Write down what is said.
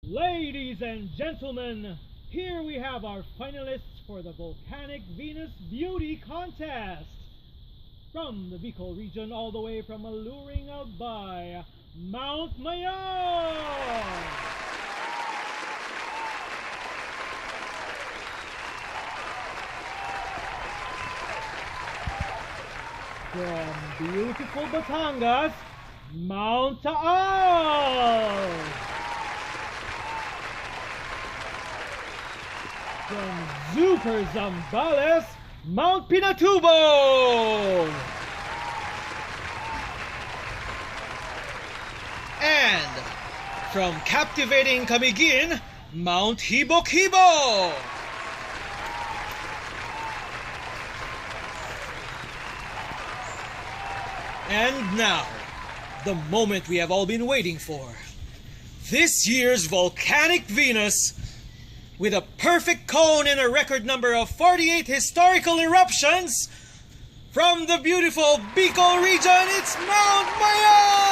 Ladies and gentlemen, here we have our finalists for the Volcanic Venus Beauty Contest. From the Bicol region, all the way from alluring Albay, Mount Mayon! From beautiful Batangas, Mount Taal! From Super Zambales, Mount Pinatubo! And from captivating Camiguin, Mount Hibok-Hibo! And now, the moment we have all been waiting for. This year's Volcanic Venus, with a perfect cone and a record number of 48 historical eruptions, from the beautiful Bicol region, it's Mount Mayon!